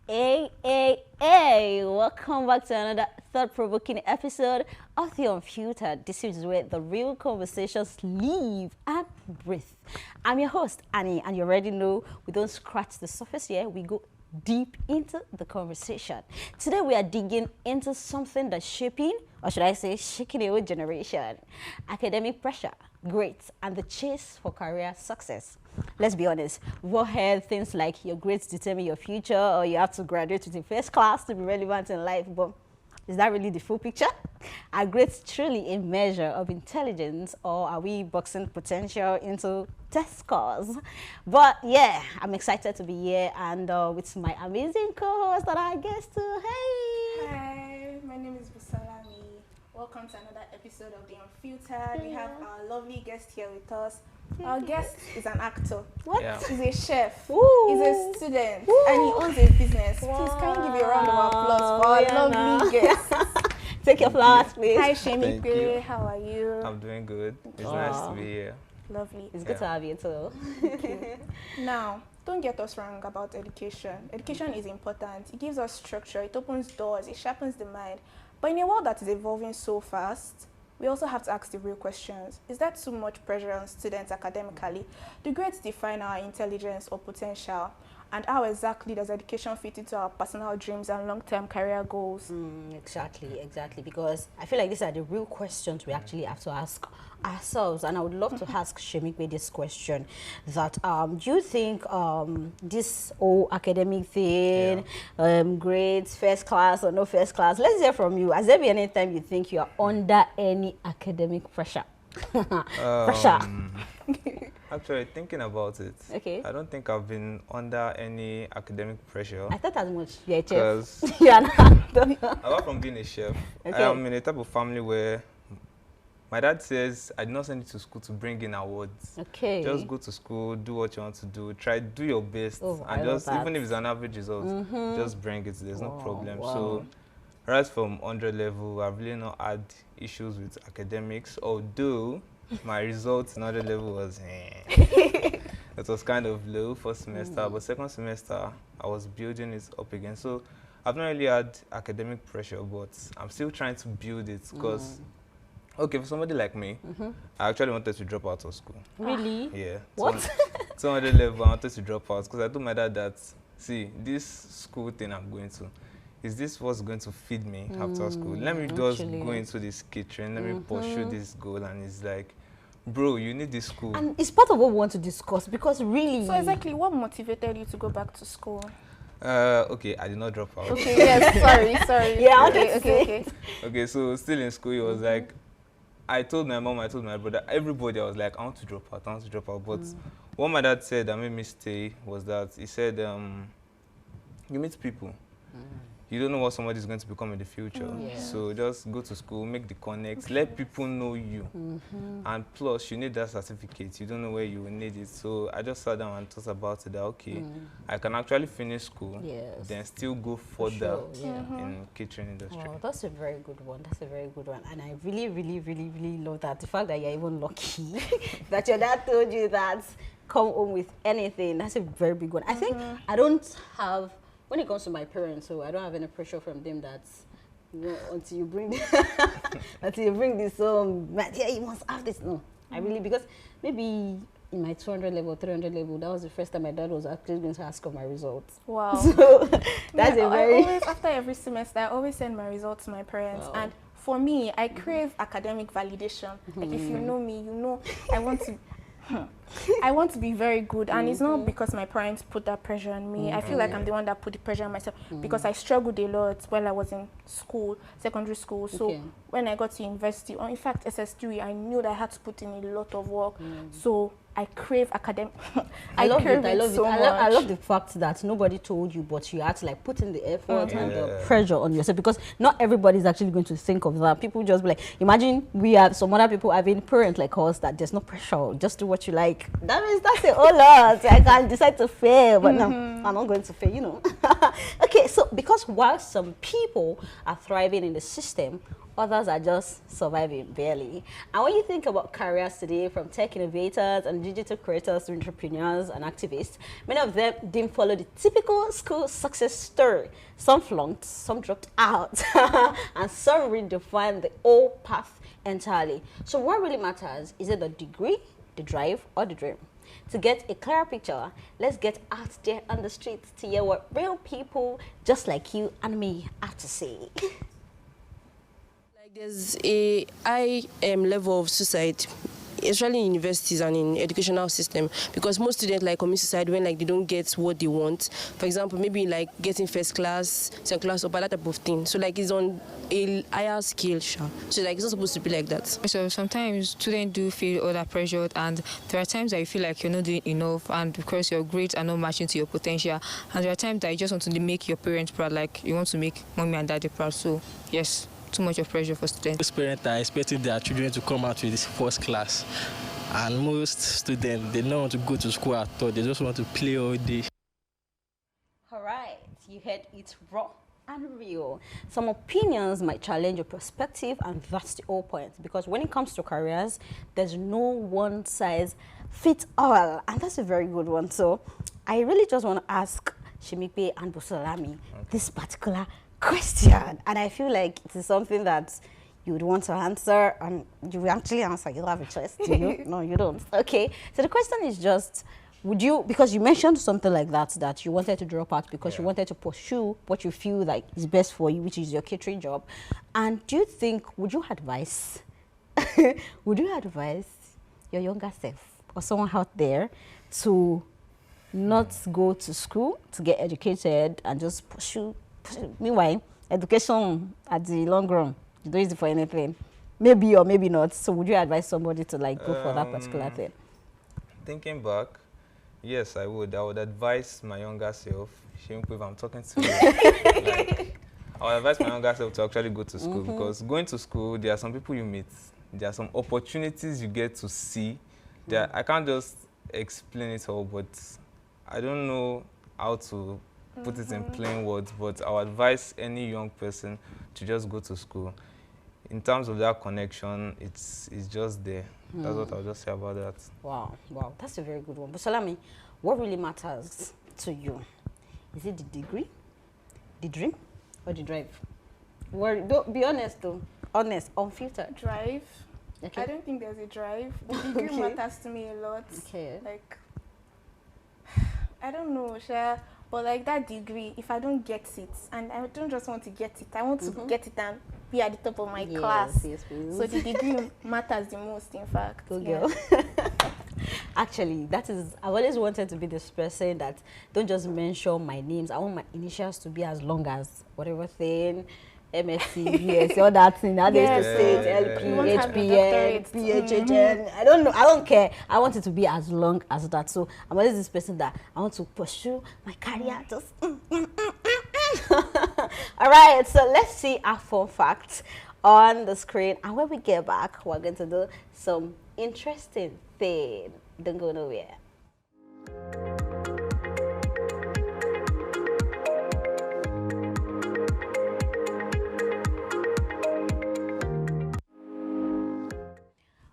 Hey, welcome back to another thought-provoking episode of The Unfiltered. This is where the real conversations live and breathe. I'm your host, Annie, and you already know we don't scratch the surface here, we go deep into the conversation. Today we are digging into something that's shaping, or should I say shaking a whole generation: academic pressure, grades, and the chase for career success. Let's be honest, we've all heard things like your grades determine your future, or you have to graduate with a first class to be relevant in life, but is that really the full picture? Are grades truly a measure of intelligence, or are we boxing potential into test scores? But yeah, I'm excited to be here and with my amazing co-host that I guess to. Hey! Hi, my name is Busalami. Welcome to another episode of The Unfiltered. We have our lovely guest here with us. Our guest is an actor. What? Yeah. He's a chef. Ooh. He's a student. Ooh. And he owns a business. Wow. Please, can you give a round of applause for our Yeah, lovely guest? Take your flowers, please. Hi, Thank you. Shemikwe. How are you? I'm doing good. It's Wow. nice to be here. Lovely. It's good to have you too. Now, don't get us wrong about education. Education is important. It gives us structure. It opens doors. It sharpens the mind. But in a world that is evolving so fast, we also have to ask the real questions. Is there too much pressure on students academically? Do grades define our intelligence or potential? And how exactly does education fit into our personal dreams and long-term career goals? Exactly. Because I feel like these are the real questions we actually have to ask ourselves. And I would love to ask Shemikwe this question: that do you think this whole academic thing, grades, first class or no first class? Let's hear from you. Has there been any time you think you are under any academic pressure? Pressure. Actually, thinking about it, Okay. I don't think I've been under any academic pressure. I thought as much. You're a chef. Because You're an actor. apart from being a chef, Okay. I am in a type of family where my dad says I did not send you to school to bring in awards. Okay. Just go to school, do what you want to do, do your best, Oh, I and love just that. even if it's an average result, just bring it. There's no Wow, problem. wow. So, right from 100 level, I've really not had issues with academics. Although my results in 100 level was, it was kind of low first semester, but second semester I was building it up again. So I've not really had academic pressure, but I'm still trying to build it because. Okay, for somebody like me, I actually wanted to drop out of school. Really? Yeah. What? 200 level, I wanted to drop out because I told my dad that, see, this school thing I'm going to, is this what's going to feed me after school? Let me just actually. go into this kitchen, let me pursue this goal. And it's like, bro, you need this school. And it's part of what we want to discuss, because really. So exactly, what motivated you to go back to school? Okay, I did not drop out. Okay, yes, sorry. Yeah, I wanted to say. okay. Okay, so still in school, it was like, I told my mom, I told my brother, everybody, I was like, I want to drop out. But what my dad said that made me stay was that he said, you meet people. You don't know what somebody is going to become in the future. Yes. So just go to school, make the connects, let people know you. And plus, you need that certificate. You don't know where you will need it. So I just sat down and thought about it that, okay, I can actually finish school, Yes. then still go further Sure, yeah. in catering industry. Wow, that's a very good one. And I really love that. The fact that you're even lucky that your dad told you that come home with anything. That's a very big one. I think I don't have, when it comes to my parents, so I don't have any pressure from them that, you know, until you bring this yeah, you must have this. No, I really, because maybe in my 200 level, 300 level, that was the first time my dad was actually going to ask for my results. Wow. So that's Yeah, a very. I always, after every semester, I always send my results to my parents. Wow. And for me, I crave academic validation. Like, if you know me, you know I want to. I want to be very good, and it's not because my parents put that pressure on me. I feel like I'm the one that put the pressure on myself because I struggled a lot while I was in school, secondary school. So when I got to university, or in fact SS3, I knew that I had to put in a lot of work. So I crave academic. I love crave it. so I love much. the fact that nobody told you, but you had to like put in the effort and the pressure on yourself, because not everybody is actually going to think of that. People just be like, imagine we have some other people having parents like us that there's no pressure, just do what you like. That means that's a whole lot. I can decide to fail, but no, I'm not going to fail, you know. Okay, so because while some people are thriving in the system, others are just surviving barely. And when you think about careers today, from tech innovators and digital creators to entrepreneurs and activists, many of them didn't follow the typical school success story. Some flunked, some dropped out, and some redefined the old path entirely. So what really matters, is it the degree, the drive, or the dream? To get a clearer picture, let's get out there on the streets to hear what real people just like you and me have to say. Like there's a high level of suicide, especially in universities and in educational system, because most students like commit suicide when like they don't get what they want. For example, maybe like getting first class, second class, or that type of thing. So like it's on a higher scale, sure. So like it's not supposed to be like that. So sometimes students do feel under pressure, and there are times that you feel like you're not doing enough, and because your grades are not matching to your potential, and there are times that you just want to make your parents proud, like you want to make mommy and daddy proud. So yes, too much of pressure for students. Most parents are expecting their children to come out with this first class, and most students, they don't want to go to school at all. They just want to play all day. All right, you heard it raw and real. Some opinions might challenge your perspective, and that's the whole point, because when it comes to careers, there's no one size fits all, and that's a very good one. So I really just want to ask Shimipe and Busolami this particular question, and I feel like it is something that you would want to answer, and you will actually answer. You don't have a choice, do you? No, you don't. Okay, so the question is just, would you, because you mentioned something like that you wanted to drop out because you wanted to pursue what you feel like is best for you, which is your catering job, and do you think, would you advise your younger self or someone out there to not go to school to get educated and just pursue? Meanwhile, education at the long run, you don't use it for anything. Maybe or maybe not. So would you advise somebody to like go for that particular thing? Thinking back, yes, I would. I would advise my younger self, if I'm talking to you, like, I would advise my younger self to actually go to school, because going to school, there are some people you meet, there are some opportunities you get to see. I can't just explain it all, but I don't know how to put it in plain words, but I would advise any young person to just go to school. In terms of that connection, it's just there. That's what I'll just say about that. Wow, that's a very good one. But Salami, what really matters to you? Is it the degree, the dream, or the drive? Well, don't be honest though. Honest, unfiltered. Drive. Okay. I don't think there's a drive. The degree matters to me a lot. Okay. Like, I don't know, Sha, but like that degree, if I don't get it, and I don't just want to get it, I want to get it and be at the top of my class. Yes, please. So the degree matters the most, in fact. Good girl. Actually, that is, I've always wanted to be this person that don't just mention my names. I want my initials to be as long as whatever thing, MSc, BS, all that thing. How they used to say it, LP, HPN, PHHN. I don't know. I don't care. I want it to be as long as that. So I'm always this person that I want to pursue my career. Just. All right. So let's see our fun facts on the screen. And when we get back, we're going to do some interesting thing. Don't go nowhere.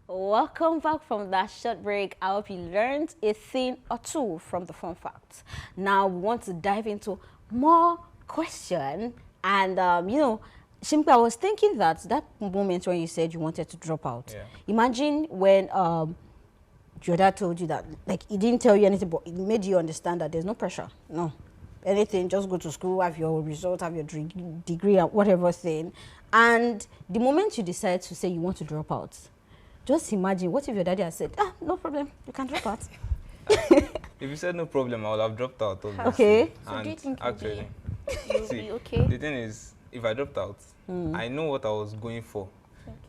Welcome back from that short break. I hope you learned a thing or two from the fun facts. Now we want to dive into more question, and you know, Shimpe, I was thinking that moment when you said you wanted to drop out. Yeah. Imagine when your dad told you that, like, he didn't tell you anything, but it made you understand that there's no pressure. No, anything, just go to school, have your result, have your degree, and whatever thing. And the moment you decide to say you want to drop out, just imagine, what if your daddy had said, no problem, you can drop out. If you said no problem, I would have dropped out, obviously. Okay. So do you think actually, you'll be okay? the thing is, if I dropped out, I know what I was going for.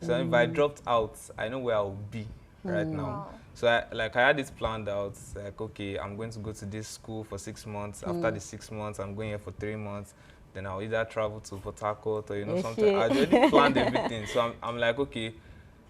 So if I dropped out, I know where I will be right now. Wow. So I had it planned out, like, okay, I'm going to go to this school for 6 months. After the 6 months, I'm going here for 3 months. Then I'll either travel to Port Harcourt or, something. I already planned everything. So I'm like, okay,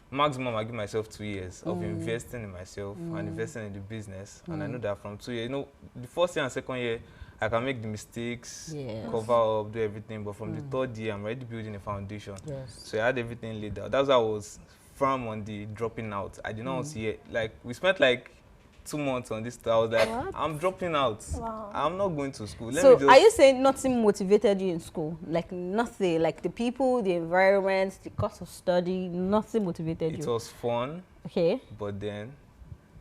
maximum I give myself 2 years of investing in myself and investing in the business. And I know that from 2 years, the first year and second year, I can make the mistakes, Yes. cover up, do everything. But from the third year, I'm already building a foundation. Yes. So I had everything laid out. That's why I was firm on the dropping out. I did not want to hear. Like, we spent like 2 months on this. I was like, What? I'm dropping out. Wow. I'm not going to school. Let So me just. are you saying nothing motivated you in school? Like nothing, like the people, the environment, the cost of study, nothing motivated It you? was fun, Okay. but then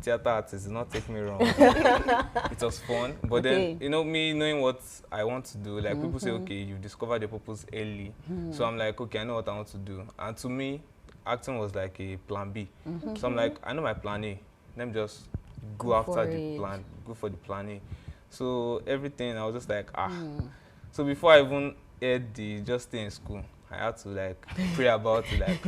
theater artists did not take me wrong. It was fun, but Okay. then, you know, me knowing what I want to do, like people say, okay, you've discovered your purpose early. So I'm like, okay, I know what I want to do. And to me, acting was like a plan B. So I'm like, I know my plan A. Let me just go after for the it. plan, go for the plan A. So everything, I was just like, So before I even heard the just stay in school, I had to like pray about it, like,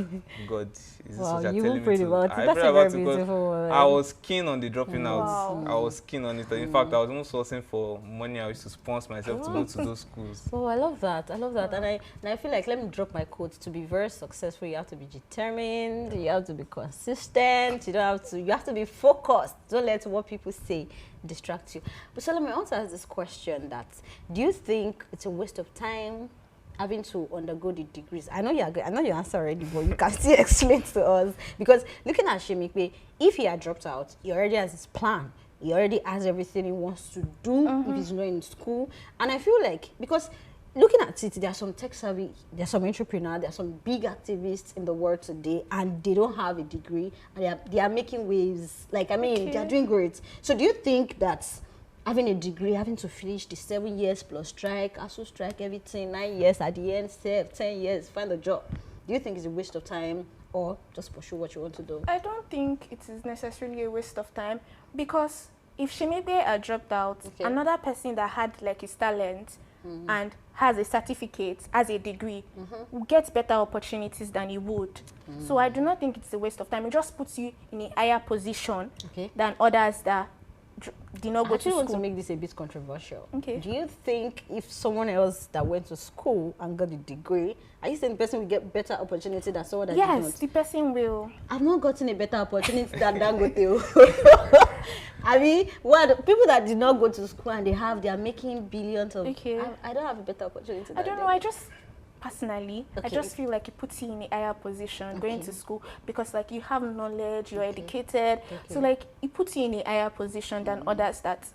God, is this Wow, what you're you telling even me prayed to? about it. I That's prayed a about very it because beautiful one. I was keen on the dropping out. Wow. I was keen on it. In fact, I was even sourcing for money. I used to sponsor myself to go to those schools. Oh, I love that. I love that. And I feel like, let me drop my quote. To be very successful, you have to be determined. You have to be consistent. You have to be focused. Don't let what people say distract you. But so let me also ask this question: that do you think it's a waste of time having to undergo the degrees? I know your answer already, but you can still explain to us, because looking at Shemikwe, if he had dropped out, he already has his plan. He already has everything he wants to do if he's not in school. And I feel like, because looking at it, there are some tech savvy, there are some entrepreneurs, there are some big activists in the world today, and they don't have a degree, and they are making waves. Like, I mean, they are doing great. So do you think that having a degree, having to finish the 7 years plus strike, ASU strike, everything, 9 years at the end, 10 years, find a job, do you think it's a waste of time, or just pursue what you want to do? I don't think it is necessarily a waste of time, because if Shemebe had dropped out, another person that had like his talent and has a certificate, has a degree, will get better opportunities than he would. So I do not think it's a waste of time. It just puts you in a higher position than others that did not go to I school. want to make this a bit controversial. Okay. Do you think if someone else that went to school and got a degree, are you saying the person will get better opportunity than someone that did Yes, not? the person will. I've not gotten a better opportunity than Dangote. I mean, what people that did not go to school and they are making billions of. Okay. I don't have a better opportunity. I don't know. I just personally, I Okay. just feel like it puts you in a higher position going to school, because like you have knowledge, you're educated. So like it puts you in a higher position than others that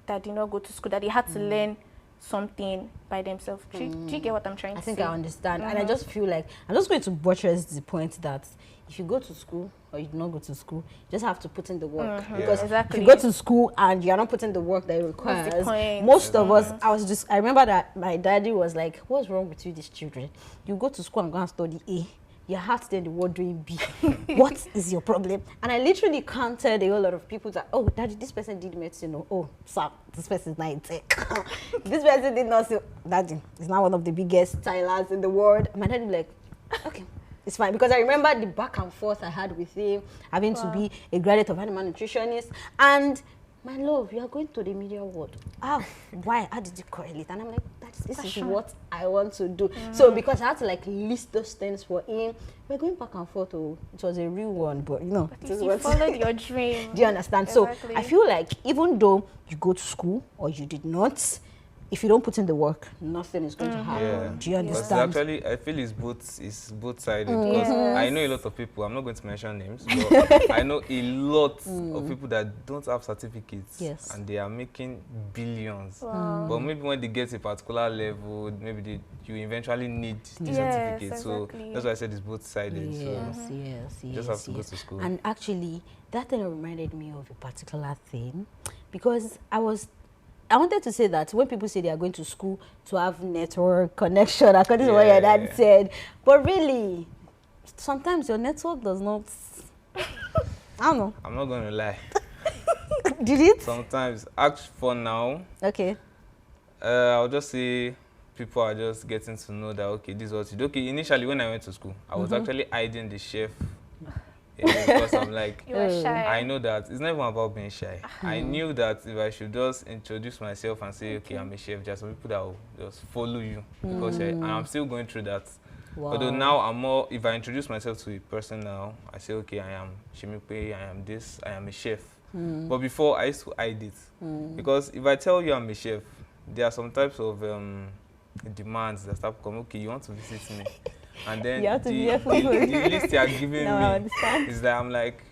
did not go to school, that they had to learn something by themselves. Do you get what I'm trying to say? I think I understand. And I just feel like I'm just going to buttress the point that if you go to school or you do not go to school, you just have to put in the work. Because if you go to school and you're not putting the work that it requires, most of us, I remember that my daddy was like, what's wrong with you, these children? You go to school and go and study A. Your heart then the word doing B. What is your problem? And I literally counted a whole lot of people that, oh, daddy, this person did medicine. Oh, sir, this person is not in tech. This person did not say, daddy, is now one of the biggest stylers in the world. My daddy was like, okay, it's fine. Because I remember the back and forth I had with him, having to be a graduate of animal nutritionist. And my love, you are going to the media world. Ah, why? How did you correlate? And I'm like, this is what I want to do. So because I had to like list those things for him, we're going back and forth. Oh, it was a real one, but you know, You followed your dream. do you understand? Exactly. So I feel like even though you go to school or you did not, if you don't put in the work, nothing is going to happen. Yeah. Do you But it's understand? actually, I feel it's both sided, because I know a lot of people, I'm not going to mention names, but I know a lot of people that don't have certificates, Yes. and they are making billions. Wow. But maybe when they get to a particular level, maybe you eventually need the Yes, certificate. So exactly. that's why I said it's both sided. Yes, So yes, you yes. just have to go yes. to school. And actually, that thing reminded me of a particular thing, because I wanted to say that when people say they are going to school to have network connection, according to what your dad said, but really, sometimes your network does not. I don't know. I'm not going to lie. Did it? Sometimes, act for now, Okay. I'll just say people are just getting to know that, okay, this is what you do. Okay, initially when I went to school, I was actually hiding the chef. Because I'm like, You are shy. I know that it's not even about being shy. I knew that if I should just introduce myself and say, okay, I'm a chef, there are some people that will just follow you. Because and I'm still going through that. Wow. Although now I'm more, if I introduce myself to a person now, I say, okay, I am Shimipe, I am this, I am a chef. But before, I used to hide it. Because if I tell you I'm a chef, there are some types of demands that start coming. Okay, you want to visit me, and then You have to be the careful. list you are giving Now I me understand. is that I'm like,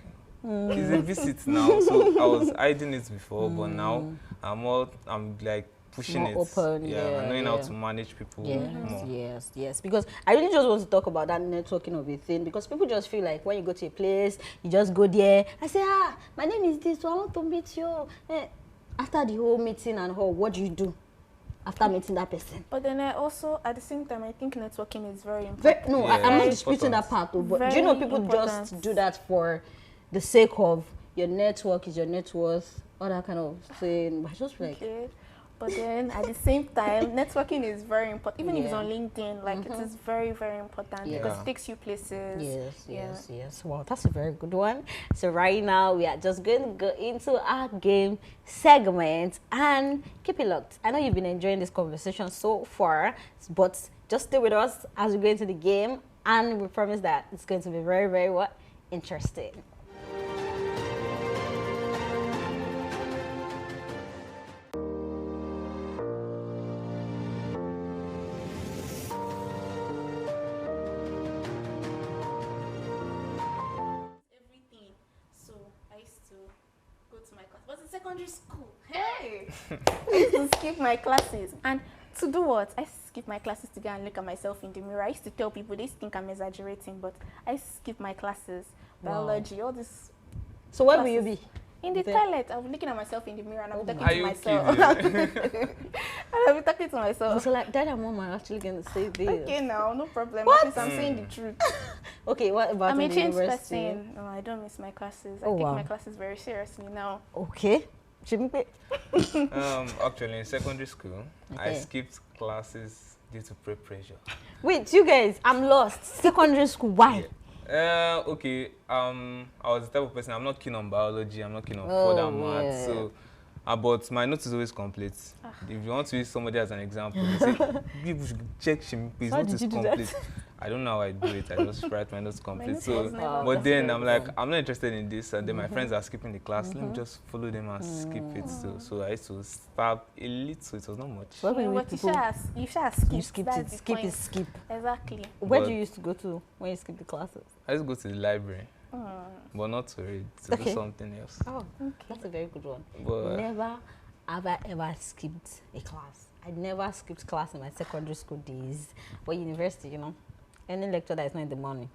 it's a visit now. So I was hiding it before, but now I'm like pushing More it. open, and knowing how yeah. to manage people Yes, more. yes. Because I really just want to talk about that networking of a thing, because people just feel like when you go to a place, you just go there. I say, my name is this, so I want to meet you. After the whole meeting and all, what do you do after meeting that person? But then I also, at the same time, I think networking is very important. No, Yeah, I'm not very disputing that important. part, though, but do you know Very people important. just do that for the sake of your network is your net worth, all that kind of thing. But I just feel like, Okay. But then at the same time, networking is very important. Even if it's Yeah. on LinkedIn, like it is very, very important Yeah. because it takes you places. Yes. Well, that's a very good one. So right now we are just going to go into our game segment and keep it locked. I know you've been enjoying this conversation so far, but just stay with us as we go into the game, and we promise that it's going to be very, very interesting. Everything. So I used to go to my class. But in secondary school, hey, I used to skip my classes. And to do what? I skip my classes to go and look at myself in the mirror. I used to tell people, they used to think I'm exaggerating, but I skip my classes, biology, all this. So where will you be? In the There. toilet, I'll be looking at myself in the mirror and I'll be talking Are to you myself. kidding? And I'll be talking to myself. So like dad and mom are actually going to say this. Okay, now, no problem. What? At least I'm saying the truth. Okay, what about I'm a in the changed university? person. No, I don't miss my classes. Oh, I take wow. my classes very seriously now. Okay. Chimpe. Actually, in secondary school, I Okay. skipped classes due to peer pressure. Wait, you guys, I'm lost. Secondary school, why? Okay. I was the type of person. I'm not keen on biology. I'm not keen on Oh, further maths. yeah. So, but my notes is always complete. If you want to use somebody as an example, you say, people should check his How notes did is you do that? complete. I don't know how I do it. I just write my notes complete. notes So, was never but then I'm like, complete. I'm not interested in this. And then my friends are skipping the class. Let me just follow them and skip it. So I used to start a little. It was not much. Where will you But meet you people? shall skip. You skipped That's it. the Skip point. is skip. Exactly. Where do But- you used to go to when you skip the classes? I just go to the library, but not to read, to Okay. do something else. Oh, that's a very good one. But Never have I ever skipped a class. I never skipped class in my secondary school days. But university, any lecture that is not in the morning.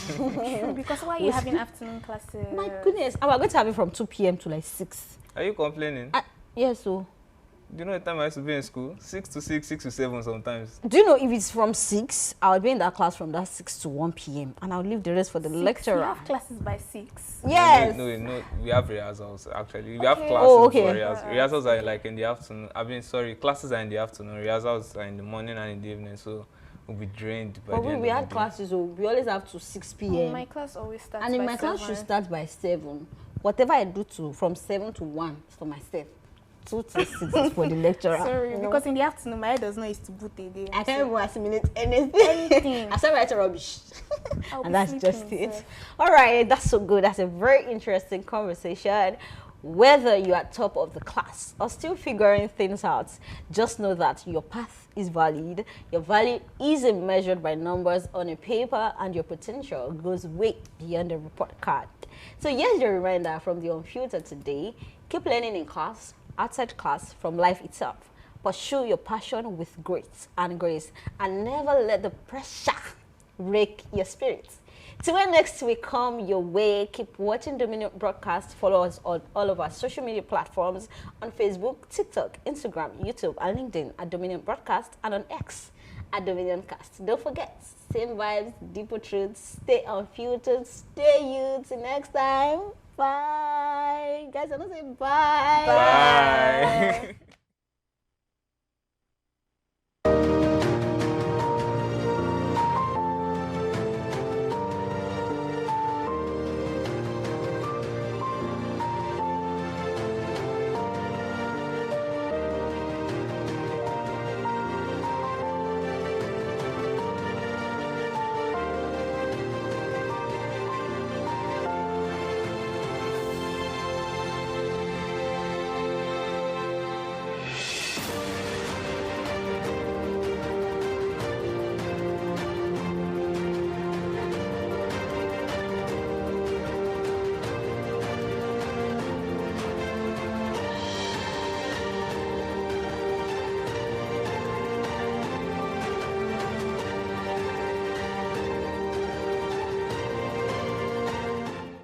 True, because why are you having afternoon classes? My goodness, I was going to have it from 2 p.m. to like 6. are you complaining? Yes, so. Do you know the time I used to be in school? 6 to 6, 6 to 7 sometimes. Do you know if it's from 6, I would be in that class from that 6 to 1 p.m. and I'll leave the rest for the You lecturer. have classes by 6. Yes. No, we have rehearsals actually. We have Okay. classes Oh, okay. for rehearsals. Rehearsals are like in the afternoon. Classes are in the afternoon. Rehearsals are in the morning and in the evening. So we'll be drained by But the when end we of had the day. classes, so we always have to 6 p.m. My class always starts and in by my class 7. should start by 7. Whatever I do from 7 to 1 is for myself. 2 to 6 is for the lecturer. Sorry, because in the afternoon my head does not used to boot again. I can't even assimilate anything. Anything. I start writing rubbish. I'll be And that's sleeping, just it. sir. All right, that's so good. That's a very interesting conversation. Whether you're at top of the class or still figuring things out, just know that your path is valid. Your value isn't measured by numbers on a paper, and your potential goes way beyond the report card. So here's your reminder from the Unfiltered today. Keep learning in class, outside class, from life itself. Pursue your passion with grit and grace, and never let the pressure wreck your spirit. Till when next week come your way, keep watching Dominion Broadcast. Follow us on all of our social media platforms on Facebook, TikTok, Instagram, YouTube, and LinkedIn at Dominion Broadcast, and on X at Dominion Cast. Don't forget, same vibes, deeper truths. Stay unfiltered, stay you. Till next time. Bye. Guys, I don't say bye. Bye.